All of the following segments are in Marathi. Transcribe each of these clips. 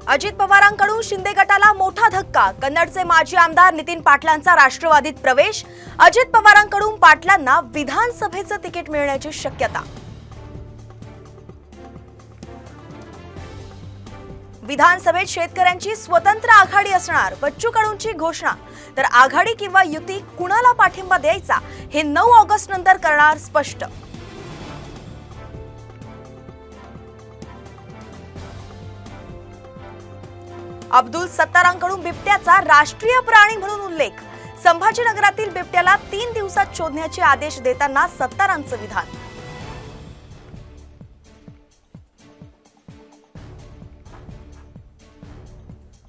अजित पवारांकडून शिंदे गटाला मोठा धक्का। कन्नडचे माजी आमदार नितीन पाटलांचा राष्ट्रवादीत प्रवेश। अजित पवारांकडून पाटलांना विधानसभेचं तिकीट मिळण्याची शक्यता। विधानसभेत शेतकऱ्यांची स्वतंत्र आघाडी असणार, बच्चू कडूंची घोषणा। तर आघाडी किंवा युती कुणाला पाठिंबा द्यायचा हे 9 ऑगस्ट नंतर करणार स्पष्ट। अब्दुल सत्तारांकडून बिबट्याचा राष्ट्रीय प्राणी म्हणून उल्लेख। संभाजीनगरातील बिबट्याला 3 दिवसात शोधण्याचे आदेश देताना सत्तारांचं विधान।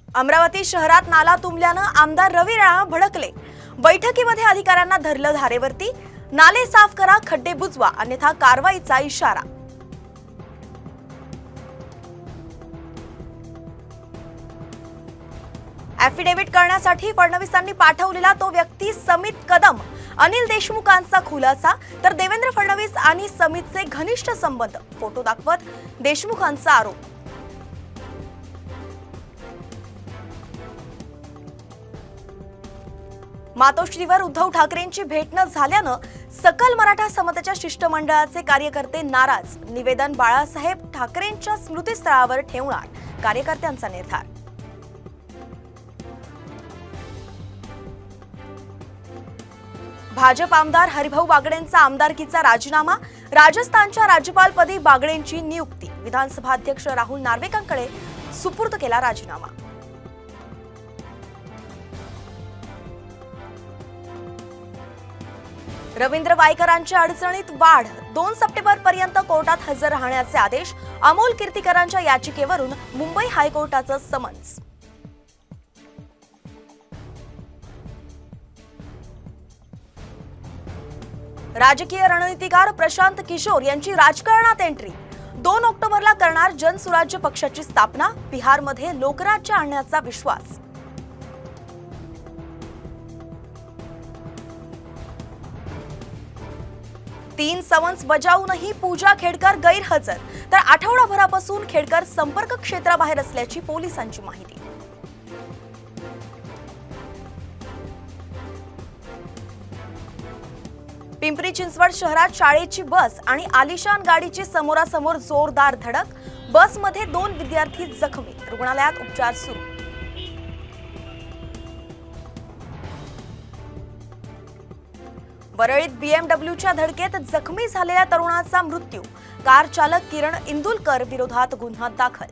अमरावती शहरात नाला तुंबल्यानं आमदार रवी राणा भडकले। बैठकीमध्ये अधिकाऱ्यांना धरलं धारेवरती। नाले साफ करा, खड्डे बुजवा, अन्यथा कारवाईचा इशारा। ॲफिडेव्हिट करण्यासाठी फडणवीसांनी पाठवलेला तो व्यक्ती समित कदम। अनिल देशमुखांचा खुलासा। तर देवेंद्र फडणवीस आणि समितचे घनिष्ठ संबंध, फोटो दाखवत देशमुखांचा आरोप। मातोश्रीवर उद्धव ठाकरेंची भेट न झाल्यानं सकल मराठा समाजाच्या शिष्टमंडळाचे कार्यकर्ते नाराज। निवेदन बाळासाहेब ठाकरेंच्या स्मृतीस्थळावर ठेवणार, कार्यकर्त्यांचा निर्धार। भाजप आमदार हरिभाऊ बागडेंचा आमदारकीचा राजीनामा। राजस्थानच्या राज्यपालपदी बागडेंची नियुक्ती। विधानसभा अध्यक्ष राहुल नार्वेकरांकडे सुपूर्द केला राजीनामा। रवींद्र वायकरांच्या अडचणीत वाढ। 2 सप्टेंबर पर्यंत कोर्टात हजर राहण्याचे आदेश। अमोल कीर्तीकरांच्या याचिकेवरून मुंबई हायकोर्टाचं समन्स। राजकीय रणनीतिकार प्रशांत किशोर यांची राजकारणात एंट्री। 2 ऑक्टोबरला करणार जनसुराज्य पक्षाची स्थापना। बिहारमध्ये लोकराज्य आणण्याचा विश्वास। तीन समन्स बजावूनही पूजा खेडकर गैरहजर। तर आठवडाभरापासून खेडकर संपर्क क्षेत्राबाहेर असल्याची पोलिसांची माहिती। पिंपरी चिंचवड शहरात शाळेची बस आणि आलिशान गाडीची समोरासमोर जोरदार धडक। बसमध्ये 2 विद्यार्थी जखमी, रुग्णालयात उपचार सुरू। वरळीत बीएमडब्ल्यूच्या धडकेत जखमी झालेल्या तरुणाचा मृत्यू। कार चालक किरण इंदुलकर विरोधात गुन्हा दाखल।